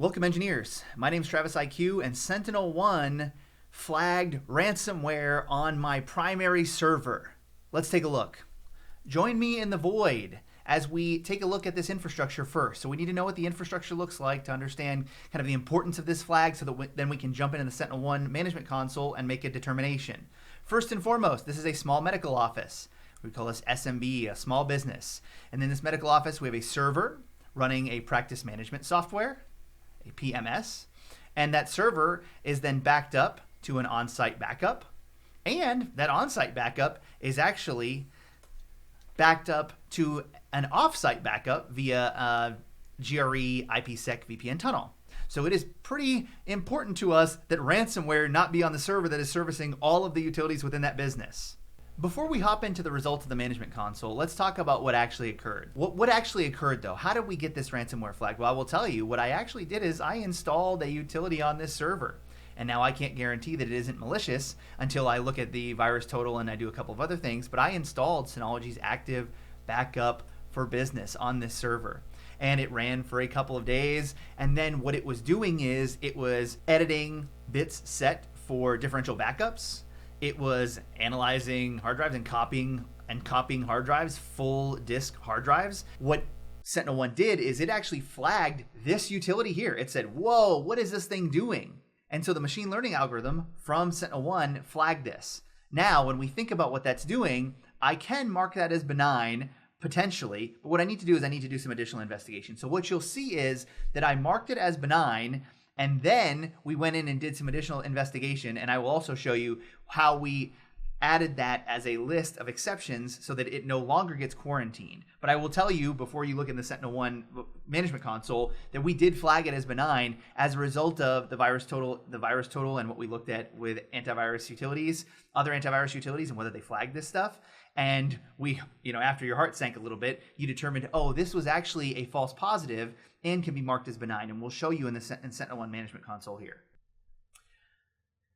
Welcome, engineers. My name is TravisIQ, and SentinelOne flagged ransomware on my primary server. Let's take a look. Join me in the void as we take a look at this infrastructure first. So we need to know what the infrastructure looks like to understand kind of the importance of this flag so that then we can jump into the SentinelOne management console and make a determination. First and foremost, this is a small medical office. We call this SMB, a small business. And in this medical office, we have a server running a practice management software, a PMS, and that server is then backed up to an on-site backup, and that on-site backup is actually backed up to an off-site backup via GRE IPsec VPN tunnel. So it is pretty important to us that ransomware not be on the server that is servicing all of the utilities within that business. Before we hop into the results of the management console, let's talk about what actually occurred. What actually occurred though? How did we get this ransomware flag? Well, I will tell you, what I actually did is I installed a utility on this server. And now I can't guarantee that it isn't malicious until I look at the virus total and I do a couple of other things, but I installed Synology's active backup for business on this server. And it ran for a couple of days. And then what it was doing is it was editing bits set for differential backups. It was analyzing hard drives and copying hard drives, full disk hard drives. What SentinelOne did is it actually flagged this utility here. It said, whoa, what is this thing doing? And so the machine learning algorithm from SentinelOne flagged this. Now, when we think about what that's doing, I can mark that as benign, potentially, but what I need to do is I need to do some additional investigation. So what you'll see is that I marked it as benign, and then we went in and did some additional investigation, and I will also show you how we added that as a list of exceptions so that it no longer gets quarantined. But I will tell you, before you look in the SentinelOne management console, that we did flag it as benign as a result of the virus total and what we looked at with antivirus utilities, other antivirus utilities, and whether they flagged this stuff. And we, after your heart sank a little bit, you determined, oh, this was actually a false positive and can be marked as benign. And we'll show you in the SentinelOne management console here.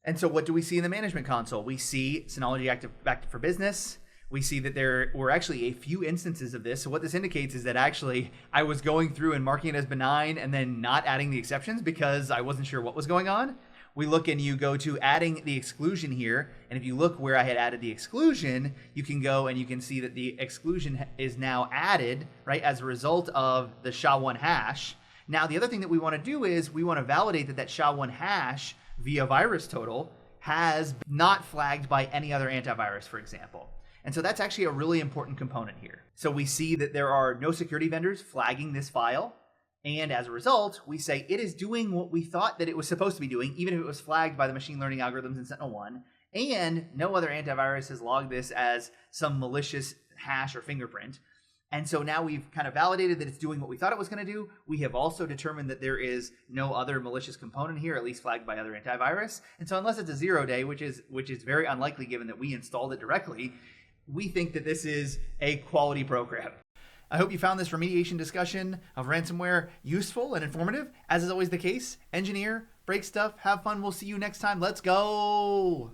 And so what do we see in the management console? We see Synology active for business. We see that there were actually a few instances of this. So what this indicates is that actually I was going through and marking it as benign and then not adding the exceptions because I wasn't sure what was going on. We look and you go to adding the exclusion here. And if you look where I had added the exclusion, you can go and you can see that the exclusion is now added, right, as a result of the SHA-1 hash. Now, the other thing that we want to do is we want to validate that SHA-1 hash via virus total has not flagged by any other antivirus, for example. And so that's actually a really important component here. So we see that there are no security vendors flagging this file. And as a result, we say it is doing what we thought that it was supposed to be doing, even if it was flagged by the machine learning algorithms in SentinelOne. And no other antivirus has logged this as some malicious hash or fingerprint. And so now we've kind of validated that it's doing what we thought it was going to do. We have also determined that there is no other malicious component here, at least flagged by other antivirus. And so unless it's a 0-day, which is very unlikely given that we installed it directly, we think that this is a quality program. I hope you found this remediation discussion of ransomware useful and informative. As is always the case, engineer, break stuff, have fun. We'll see you next time. Let's go.